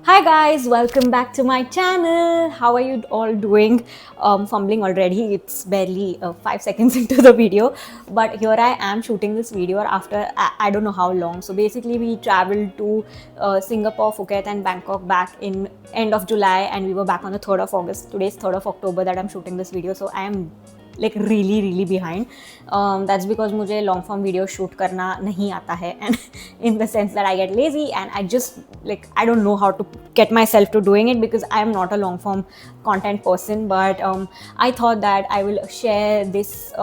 Hi guys, welcome back to my channel. How are you all doing? Fumbling already. It's barely 5 seconds into the video, but here I am shooting this video after I don't know how long. So basically, we traveled to Singapore, Phuket, and Bangkok back in end of July, and we were back on the 3rd of August. Today's 3rd of October that I'm shooting this video. So I am like really behind. That's because मुझे long form video shoot करना नहीं आता है, and in the sense that I get lazy and I just like I don't know how to get myself to doing it because I am not a long form content person. But I thought that I will share this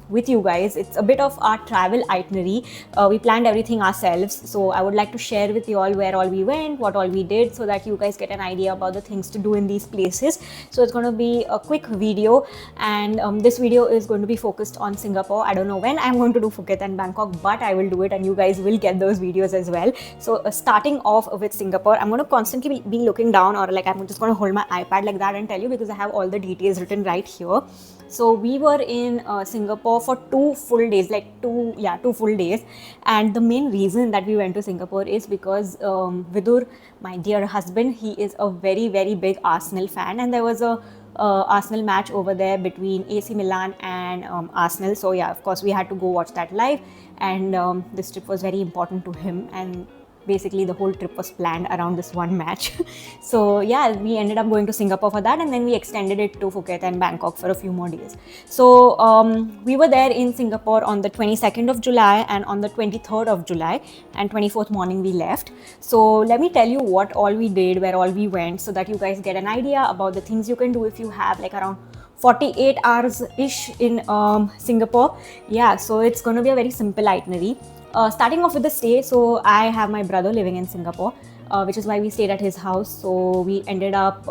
with you guys. It's a bit of our travel itinerary. We planned everything ourselves, so I would like to share with you all where all we went, what all we did, so that you guys get an idea about the things to do in these places. So it's going to be a quick video, and this video is going to be focused on Singapore. I don't know when I'm going to do Phuket and Bangkok, but I will do it and you guys will get those videos as well. So starting off with Singapore, I'm going to constantly be looking down, or like I'm just going to hold my iPad like that and tell you because I have all the details written right here. So we were in Singapore for 2 full days, like 2 full days. And the main reason that we went to Singapore is because Vidur, my dear husband, he is a very big Arsenal fan, and there was a Arsenal match over there between AC Milan and Arsenal. So yeah, of course we had to go watch that live, and this trip was very important to him, and basically the whole trip was planned around this one match. So yeah, we ended up going to Singapore for that, and then we extended it to Phuket and Bangkok for a few more days. So we were there in Singapore on the 22nd of July and on the 23rd of July, and 24th morning we left. So let me tell you what all we did, where all we went, so that you guys get an idea about the things you can do if you have like around 48 hours ish in Singapore. Yeah, so it's going to be a very simple itinerary. Starting off with the stay, so I have my brother living in Singapore, which is why we stayed at his house. So we ended up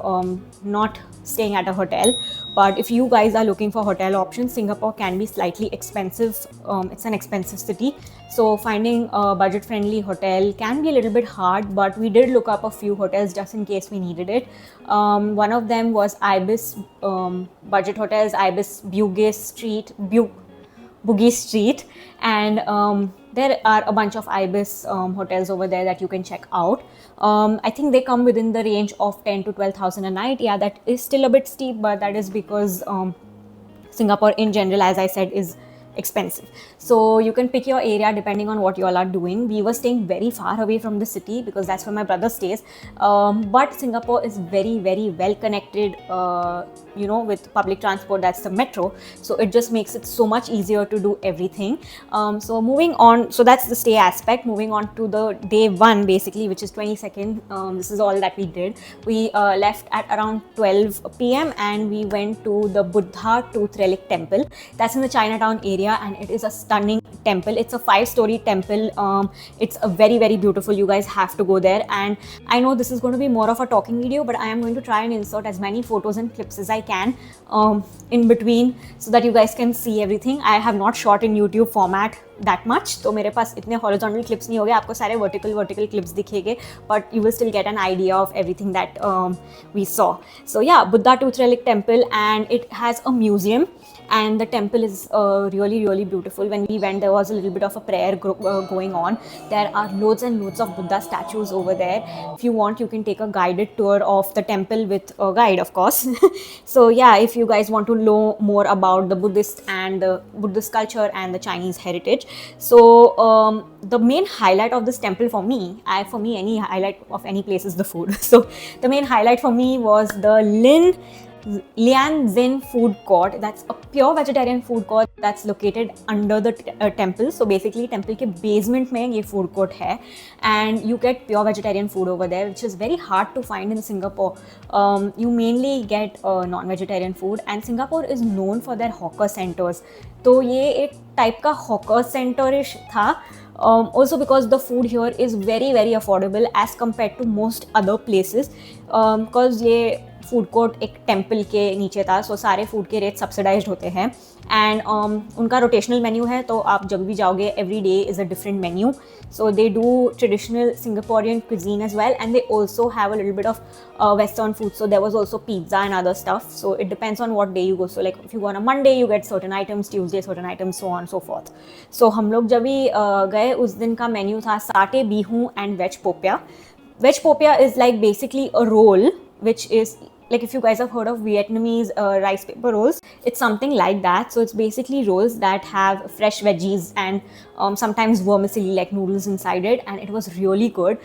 not staying at a hotel. But if you guys are looking for hotel options, Singapore can be slightly expensive. It's an expensive city, so finding a budget-friendly hotel can be a little bit hard. But we did look up a few hotels just in case we needed it. One of them was Ibis Budget Hotels, Ibis Bugis Street, and there are a bunch of Ibis hotels over there that you can check out. I think they come within the range of 10 to 12,000 a night. Yeah, that is still a bit steep, but that is because Singapore in general, as I said, is expensive. So you can pick your area depending on what you all are doing. We were staying very far away from the city because that's where my brother stays. But Singapore is very well connected, with public transport. That's the metro. So it just makes it so much easier to do everything. So moving on, so that's the stay aspect. Moving on to the day one, basically, which is 22nd. This is all that we did. We left at around 12 p.m. and we went to the Buddha Tooth Relic Temple. That's in the Chinatown area, and it is a stunning temple. It's a 5-story temple. It's a very beautiful. You guys have to go there. And I know this is going to be more of a talking video, but I am going to try and insert as many photos and clips as I can in between, so that you guys can see everything. I have not shot in YouTube format that much, तो मेरे पास इतने horizontal clips नहीं हो गए. आपको सारे vertical clips दिखेंगे, but you will still get an idea of everything that we saw. So yeah, Buddha Tooth Relic Temple, and it has a museum, and the temple is really beautiful. When we went, there was a little bit of a prayer going on. There are loads and loads of Buddha statues over there. If you want, you can take a guided tour of the temple with a guide, of course. So yeah, if you guys want to know more about the Buddhist and the Buddhist culture and the Chinese heritage. So the main highlight of this temple for me, any highlight of any place is the food. So the main highlight for me was the Lian Zin Food Court. That's a pure vegetarian food court that's located under the temple. So basically, temple के basement में ये food court है, and you get pure vegetarian food over there, which is very hard to find in Singapore. You mainly get non-vegetarian food, and Singapore is known for their hawker centers. तो ये एक type का hawker center-ish था. Also because the food here is very affordable as compared to most other places, because ये food court एक temple के नीचे था, सो सारे फूड के रेट सब्सिडाइज्ड होते हैं. एंड उनका रोटेशनल मेन्यू है, तो आप जब भी जाओगे every day is a different menu. So they do traditional Singaporean cuisine as well, and they also have a little bit of western food. So there was also pizza and other stuff. So it depends on what day you go. So like if you go on a Monday, you get certain items, Tuesday certain items, so on so forth. So हम लोग जब भी गए, उस दिन का menu था satay bee hoon and veg popia. Veg popia is like basically a roll, which is like, if you guys have heard of Vietnamese rice paper rolls, it's something like that. So it's basically rolls that have fresh veggies and sometimes vermicelli like noodles inside it, and it was really good.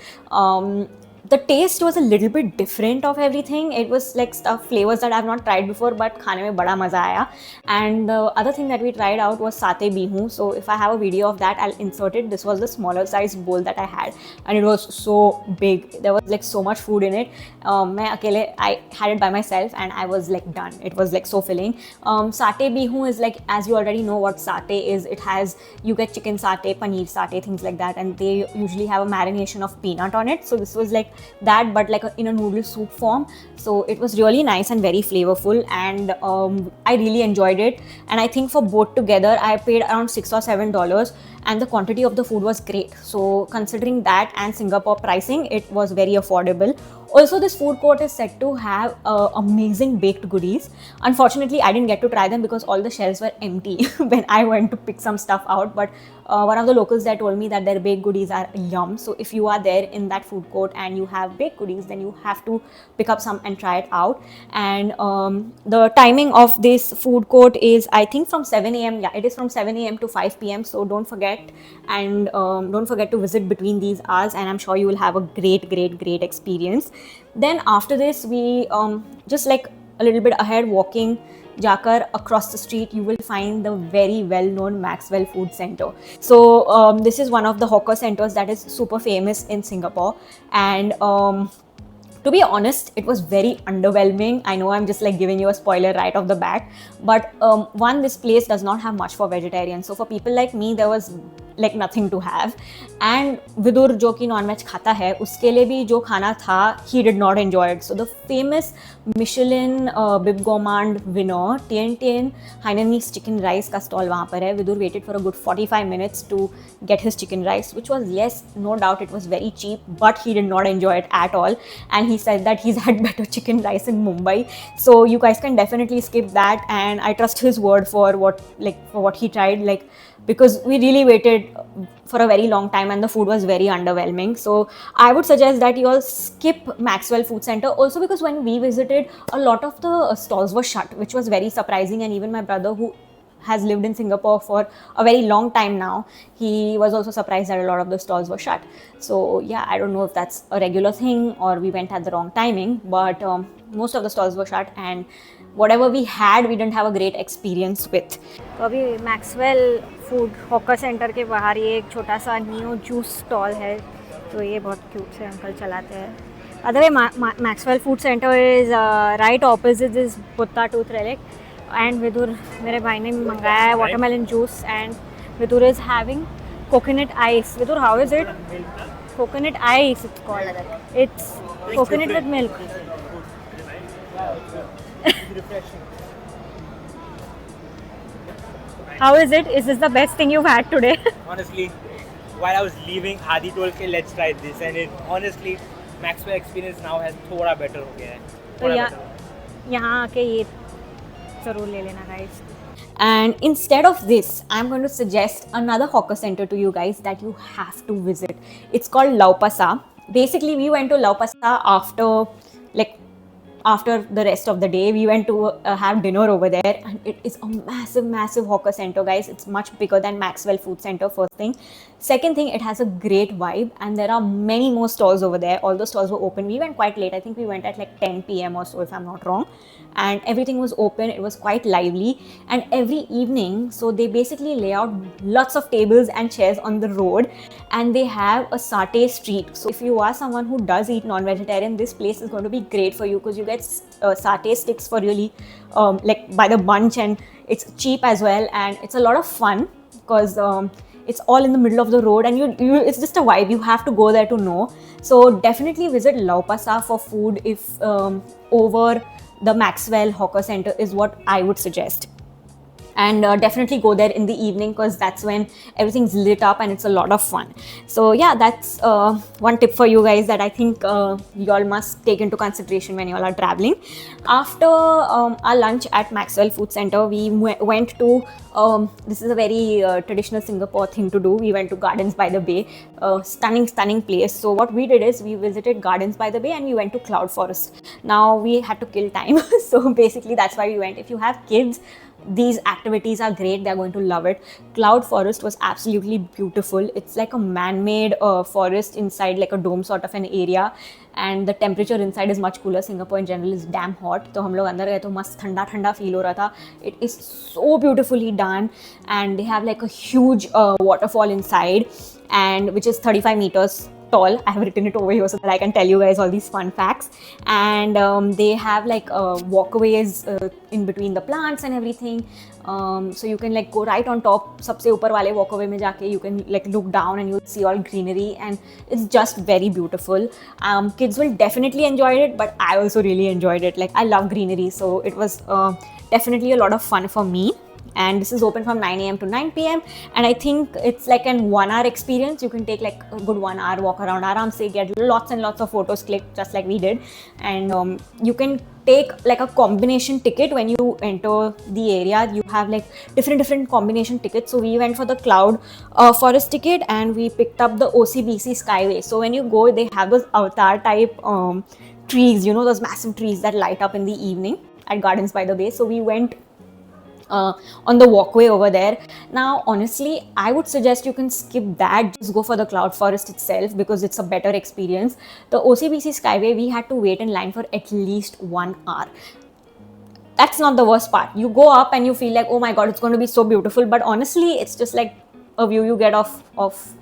The taste was a little bit different of everything. It was like stuff flavors that I've not tried before, but खाने में बड़ा मजा आया. And the other thing that we tried out was satay bihu. So if I have a video of that, I'll insert it. This was the smaller size bowl that I had, and it was so big. There was like so much food in it. मैं अकेले, I had it by myself and I was like done. It was like so filling. Satay bihu is like, as you already know what satay is, it has, you get chicken satay, paneer satay, things like that, and they usually have a marination of peanut on it. So this was like that, but like in a noodle soup form. So it was really nice and very flavorful, and I really enjoyed it. And I think for both together I paid around $6 or $7, and the quantity of the food was great. So considering that and Singapore pricing, it was very affordable. Also, this food court is said to have amazing baked goodies. Unfortunately, I didn't get to try them because all the shelves were empty when I went to pick some stuff out. But one of the locals there told me that their baked goodies are yum. So if you are there in that food court and you have baked goodies, then you have to pick up some and try it out. And the timing of this food court is, I think, from 7 a.m. Yeah, it is from 7 a.m. to 5 p.m. So don't forget, and don't forget to visit between these hours, and I'm sure you will have a great experience. Then after this, we just like a little bit ahead walking, जाकर across the street, you will find the very well-known Maxwell Food Center. So this is one of the hawker centers that is super famous in Singapore, and to be honest, it was very underwhelming. I know I'm just like giving you a spoiler right off the bat, but one, this place does not have much for vegetarians. So for people like me, there was like nothing to have. And Vidur, जो कि non-veg खाता है, उसके लिए भी जो खाना था, he did not enjoy it. So the famous Michelin Bib Gourmand winner Tien Tien Hainanese chicken rice का stall वहाँ पर है. Vidur waited for a good 45 minutes to get his chicken rice, which was, yes, no doubt, it was very cheap, but he did not enjoy it at all. And he said that he's had better chicken rice in Mumbai. So you guys can definitely skip that, and I trust his word for what he tried, like, because we really waited for a very long time and the food was very underwhelming. So I would suggest that you all skip Maxwell Food Center. Also because when we visited, a lot of the stalls were shut, which was very surprising. And even my brother, who has lived in Singapore for a very long time now, he was also surprised that a lot of the stalls were shut. So yeah, I don't know if that's a regular thing or we went at the wrong timing, but most of the stalls were shut, and whatever we had, we didn't have a great experience with. तो अभी Maxwell food hawker centre के बाहर ये एक छोटा सा new juice stall है, तो ये बहुत क्यूट से अंकल चलाते हैं. Other way, Maxwell Food Center is right opposite this Butta Tooth Relic. And Vidur, मेरे भाई ने मंगाया है watermelon juice, and Vidur is having coconut ice. Vidur, how is it? Coconut ice, it's called. It's coconut with milk. How is it? Is this the best thing you've had today? Honestly, while I was leaving, Hadi told me let's try this, and it honestly, Maxwell experience now has थोड़ा better हो गया है. तो यहाँ आके ये ज़रूर ले लेना guys. And instead of this, I'm going to suggest another hawker center to you guys that you have to visit. It's called Lau Pa Sat. Basically, we went to Lau Pa Sat after the rest of the day. We went to have dinner over there, and it is a massive hawker center, guys. It's much bigger than Maxwell Food Center, first thing. Second thing, it has a great vibe, and there are many more stalls over there. All the stalls were open. We went quite late. I think we went at like 10 p.m. or so, if I'm not wrong. And everything was open. It was quite lively. And every evening, so they basically lay out lots of tables and chairs on the road, and they have a satay street. So if you are someone who does eat non-vegetarian, this place is going to be great for you, because you get satay sticks for really like by the bunch, and it's cheap as well, and it's a lot of fun because it's all in the middle of the road, and you it's just a vibe. You have to go there to know. So definitely visit Lau Pa Sat for food if over the Maxwell Hawker Center is what I would suggest. and definitely go there in the evening because that's when everything's lit up and it's a lot of fun. So yeah, that's one tip for you guys that I think you all must take into consideration when you all are traveling. After our lunch at Maxwell Food Center, we went to this is a very traditional Singapore thing to do. We went to Gardens by the Bay, stunning place. So what we did is we visited Gardens by the Bay and we went to Cloud Forest. Now we had to kill time so basically that's why we went. If you have kids, these activities are great, they're going to love it. Cloud Forest was absolutely beautiful. It's like a man-made forest inside like a dome sort of an area, and the temperature inside is much cooler. Singapore in general is damn hot, तो हम लोग अंदर गए तो मस्त ठंडा ठंडा feel हो रहा था. It is so beautifully done, and they have like a huge waterfall inside, and which is 35 meters tall. I have written it over here so that I can tell you guys all these fun facts. And they have like walkways in between the plants and everything. So you can like go right on top, सबसे ऊपर वाले walkway में जाके you can like look down and you'll see all greenery, and it's just very beautiful. Kids will definitely enjoy it, but I also really enjoyed it. Like I love greenery, so it was definitely a lot of fun for me. And this is open from 9 a.m. to 9 p.m. and I think it's like an 1 hour experience. You can take like a good 1 hour walk around aram se, get lots and lots of photos clicked just like we did. And you can take like a combination ticket when you enter the area. You have like different combination tickets. So we went for the Cloud Forest ticket and we picked up the OCBC Skyway. So when you go, they have those avatar type trees, you know, those massive trees that light up in the evening at Gardens by the Bay. So we went on the walkway over there. Now honestly, I would suggest you can skip that, just go for the Cloud Forest itself because it's a better experience. The OCBC Skyway, we had to wait in line for at least 1 hour. That's not the worst part. You go up and you feel like, oh my god, it's going to be so beautiful, but honestly it's just like a view you get of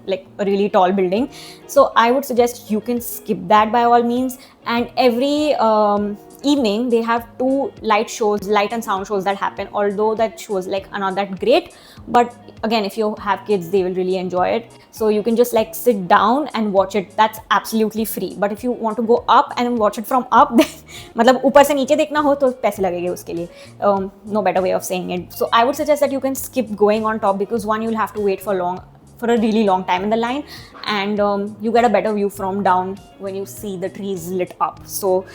like a really tall building. So I would suggest you can skip that by all means. And every evening they have 2 light and sound shows that happen, although that shows like are not that great, but again, if you have kids, they will really enjoy it. So you can just like sit down and watch it. That's absolutely free. But if you want to go up and watch it from up, then मतलब ऊपर से नीचे देखना हो तो पैसे लगेंगे उसके लिए. No better way of saying it. So I would suggest that you can skip going on top because one, you'll have to wait for a really long time in the line, and you get a better view from down when you see the trees lit up. So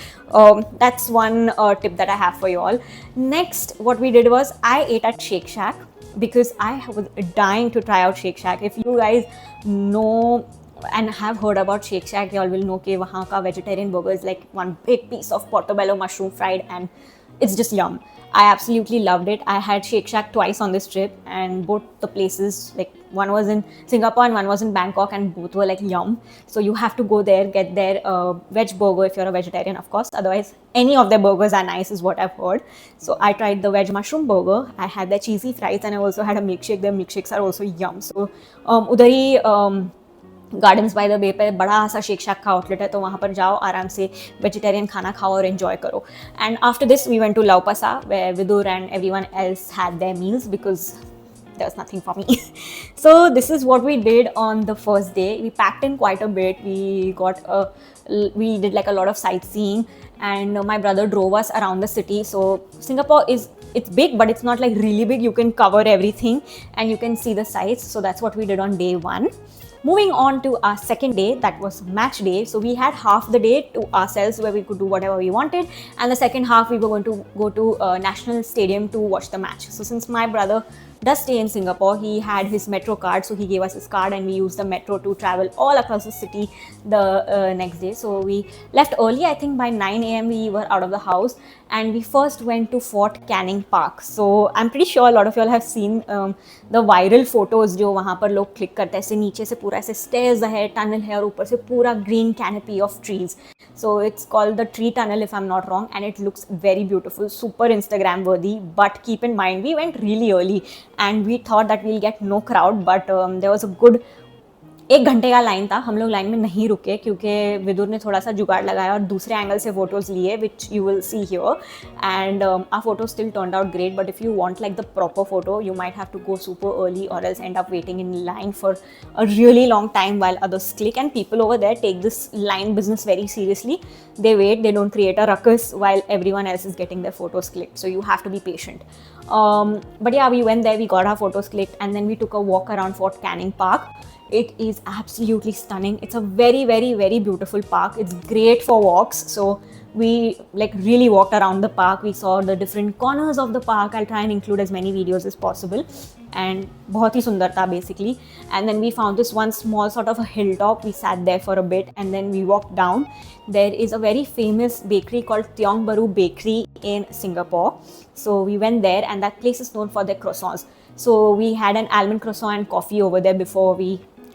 that's one tip that I have for you all. Next, what we did was I ate at Shake Shack because I was dying to try out Shake Shack. If you guys know and have heard about Shake Shack, you all will know कि वहाँ का vegetarian burger is like one big piece of portobello mushroom fried, and it's just yum. I absolutely loved it. I had Shake Shack twice on this trip, and both the places, like one was in Singapore and one was in Bangkok, and both were like yum. So you have to go there, get their veg burger if you're a vegetarian, of course. Otherwise, any of their burgers are nice is what I've heard. So I tried the veg mushroom burger. I had their cheesy fries, and I also had a milkshake. Their milkshakes are also yum. So उधर ही gardens by the बे पे बड़ा सा shake शैक का outlet है, तो वहाँ पर जाओ, आराम से वेजिटेरियन खाना खाओ और एंजॉय करो. And after this we went to Lao Pasa where Vidur and everyone else had their meals because there was nothing for me. So this is what we did on the first day. We packed in quite a bit. We did like a lot of sightseeing, and my brother drove us around the city. So Singapore it's big, but it's not like really big. You can cover everything and you can see the sights. So that's what we did on day 1. Moving on to our second day, that was match day. So we had half the day to ourselves where we could do whatever we wanted, and the second half we were going to go to National Stadium to watch the match. So since my brother does stay in Singapore, he had his metro card, so he gave us his card and we used the metro to travel all across the city the next day. So we left early. I think by 9 a.m. we were out of the house, and we first went to Fort Canning Park. So I'm pretty sure a lot of you all have seen the viral photos जो वहाँ पर लोग click करते हैं. ऐसे नीचे से पूरा ऐसे स्टेयर्स है, टनल है, और ऊपर से पूरा green canopy of trees. So it's called the tree tunnel if I'm not wrong, and it looks very beautiful, super Instagram worthy. But keep in mind, we went really early and we thought that we'll get no crowd, but there was a good 1 घंटे का line था, हम लोग line में नहीं रुके क्योंकि विदुर ने थोड़ा सा जुगाड़ लगाया और दूसरे एंगल से फोटोज लिए, which you will see here, and our photo still turned out great. But if you want like the proper photo, you might have to go super early or else end up waiting in line for a really long time while others click. And people over there take this line business very seriously. They wait, they don't create a ruckus while everyone else is getting their photos clicked, so you have to be patient. But yeah, we went there, we got our photos clicked, and then we took a walk around Fort Canning Park. It is absolutely stunning. It's a very, very, very beautiful park. It's great for walks. So we like really walked around the park. We saw the different corners of the park. I'll try and include as many videos as possible. And बहुत ही सुंदर था basically. And then we found this one small sort of a hilltop. We sat there for a bit and then we walked down. There is a very famous bakery called Tiong Bahru Bakery in Singapore. So we went there, and that place is known for their croissants. So we had an almond croissant and coffee over there before we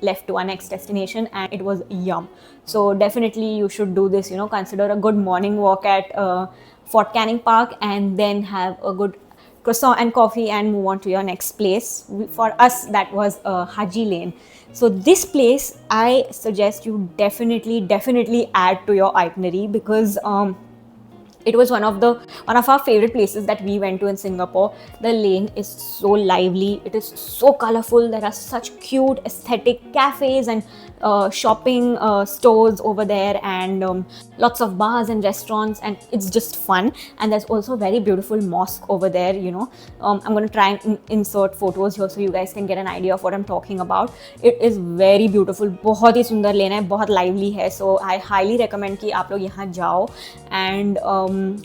left to our next destination, and it was yum. So definitely you should do this, consider a good morning walk at Fort Canning Park and then have a good croissant and coffee and move on to your next place. For us, that was Haji Lane. So this place, I suggest you definitely add to your itinerary, because it was one of our favorite places that we went to in Singapore. The lane is so lively, it is so colorful. There are such cute aesthetic cafes and shopping stores over there, and lots of bars and restaurants, and it's just fun. And there's also a very beautiful mosque over there. I'm going to try and insert photos here so you guys can get an idea of what I'm talking about. It is very beautiful. बहुत ही सुंदर लेन है, बहुत lively है. So I highly recommend कि आप लोग यहाँ जाओ. And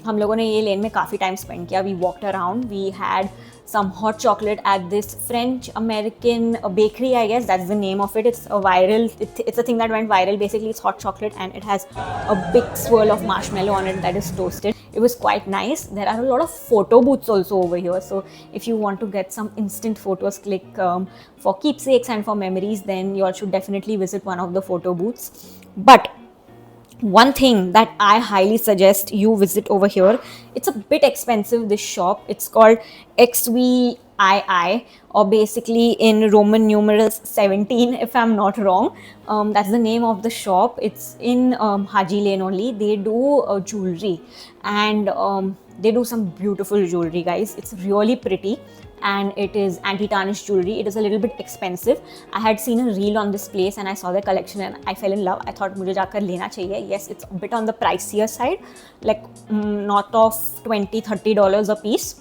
हम लोगों ने ये लेन में काफ़ी टाइम स्पेंड किया. We walked around. We had some hot chocolate at this French American bakery, I guess that's the name of it. It's a thing that went viral. Basically, it's hot chocolate and it has a big swirl of marshmallow on it that is toasted. It was quite nice. There are a lot of photo booths also over here, so if you want to get some instant photos click for keepsakes and for memories, then you all should definitely visit one of the photo booths. But one thing that I highly suggest you visit over here, it's a bit expensive, this shop. It's called XVII, or basically in Roman numerals 17, if I'm not wrong. That's the name of the shop. It's in Haji Lane only. They do jewelry, and they do some beautiful jewelry, guys. It's really pretty, and it is anti-tarnish jewelry. It is a little bit expensive. I had seen a reel on this place and I saw their collection and I fell in love. I thought मुझे जाकर लेना चाहिए. Yes, it's a bit on the pricier side, like north of $20-30 a piece,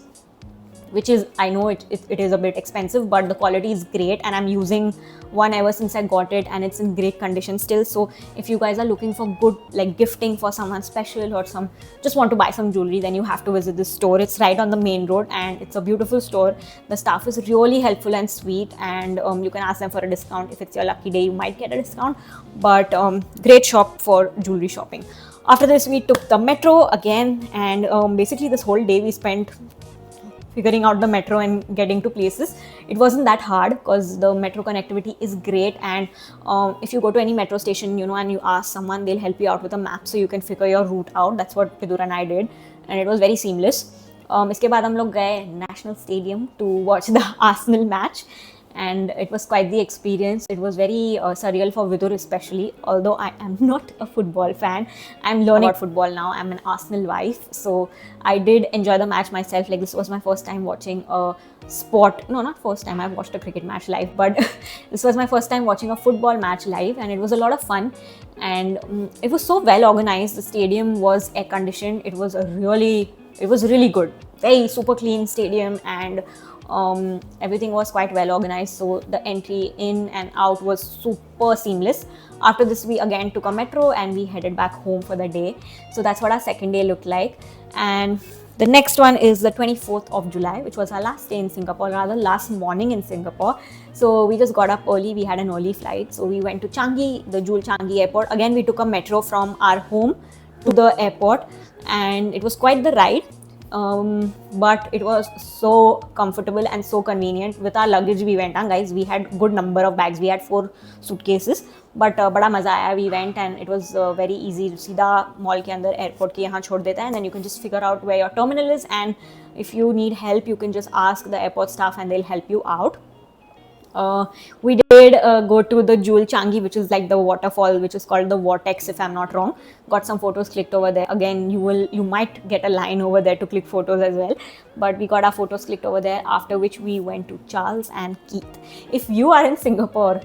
which is, I know it is a bit expensive, but the quality is great, and I'm using one ever since I got it, and it's in great condition still. So if you guys are looking for good like gifting for someone special, or just want to buy some jewelry, then you have to visit this store. It's right on the main road, and it's a beautiful store. The staff is really helpful and sweet, and you can ask them for a discount. If it's your lucky day, you might get a discount. But great shop for jewelry shopping. After this, we took the metro again, and basically this whole day we spent figuring out the metro and getting to places. It wasn't that hard because the metro connectivity is great, and if you go to any metro station, and you ask someone, they'll help you out with a map so you can figure your route out. That's what Vidur and I did, and it was very seamless. इसके बाद हम लोग गए National Stadium to watch the Arsenal match, and it was quite the experience. It was very surreal for Vidur especially, although I am not a football fan. I'm learning about football now. I'm an Arsenal wife, so I did enjoy the match myself. Like, this was my first time watching a sport. No, not first time. I've watched a cricket match live, but this was my first time watching a football match live, and it was a lot of fun. And it was so well organized. The stadium was air conditioned. It was really good. Very super clean stadium, and everything was quite well organized, so the entry in and out was super seamless. After this, we again took a metro and we headed back home for the day. So that's what our second day looked like. And the next one is the 24th of July, which was our last day in Singapore, rather last morning in Singapore. So we just got up early. We had an early flight, so we went to Changi, the Jewel Changi airport. Again, we took a metro from our home to the airport, and it was quite the ride. But it was so comfortable and so convenient. With our luggage we went, guys, we had good number of bags. We had 4 suitcases, but बड़ा मजा आया. We went and it was very easy. सीधा mall के अंदर airport के यहाँ छोड़ देता है, and then you can just figure out where your terminal is, and if you need help, you can just ask the airport staff and they'll help you out. We did go to the Jewel Changi, which is like the waterfall, which is called the Vortex, if I'm not wrong. Got some photos clicked over there. Again, you might get a line over there to click photos as well, but we got our photos clicked over there. After which we went to Charles and Keith. If you are in Singapore,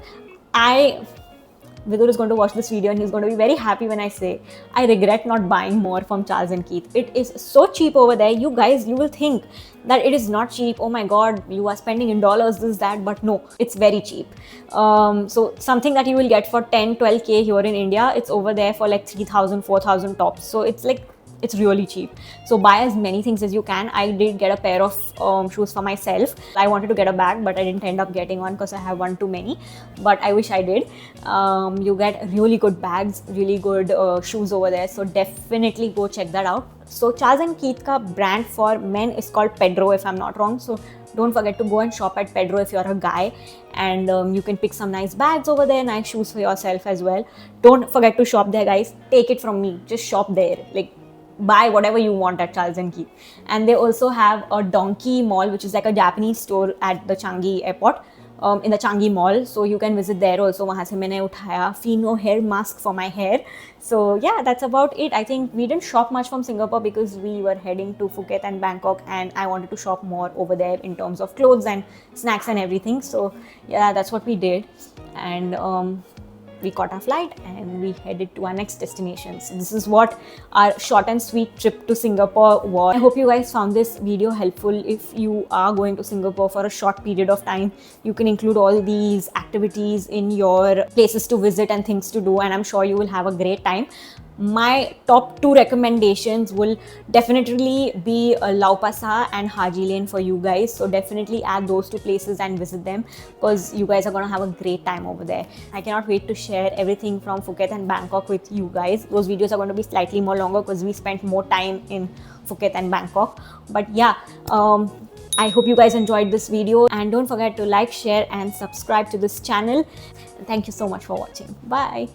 Vidur is going to watch this video and he's going to be very happy when I say I regret not buying more from Charles and Keith. It is so cheap over there. You guys, you will think that it is not cheap. Oh my god, you are spending in dollars, this, that, but no, it's very cheap. So something that you will get for 10, 12k here in India, it's over there for like 3,000, 4,000 tops. So it's like, it's really cheap. So buy as many things as you can. I did get a pair of shoes for myself. I wanted to get a bag, but I didn't end up getting one because I have one too many, but I wish I did. You get really good bags, really good shoes over there, so definitely go check that out. So Charles and Keith ka brand for men is called Pedro, if I'm not wrong. So don't forget to go and shop at Pedro if you're a guy, and you can pick some nice bags over there, nice shoes for yourself as well. Don't forget to shop there, guys. Take it from me, just shop there. Like, buy whatever you want at Charles and Keith. And they also have a Donkey Mall, which is like a Japanese store at the Changi airport, in the Changi Mall. So you can visit there also. Wahan se maine uthaya Fino hair mask for my hair. So yeah, that's about it. I think we didn't shop much from Singapore because we were heading to Phuket and Bangkok, and I wanted to shop more over there in terms of clothes and snacks and everything. So yeah, that's what we did. And we caught our flight and we headed to our next destination. So this is what our short and sweet trip to Singapore was. I hope you guys found this video helpful. If you are going to Singapore for a short period of time, you can include all these activities in your places to visit and things to do, and I'm sure you will have a great time. My top 2 recommendations will definitely be Lau Pa Sat and Haji Lane for you guys. So definitely add those 2 places and visit them because you guys are going to have a great time over there. I cannot wait to share everything from Phuket and Bangkok with you guys. Those videos are going to be slightly more longer because we spent more time in Phuket and Bangkok. But yeah, I hope you guys enjoyed this video, and don't forget to like, share and subscribe to this channel. Thank you so much for watching. Bye.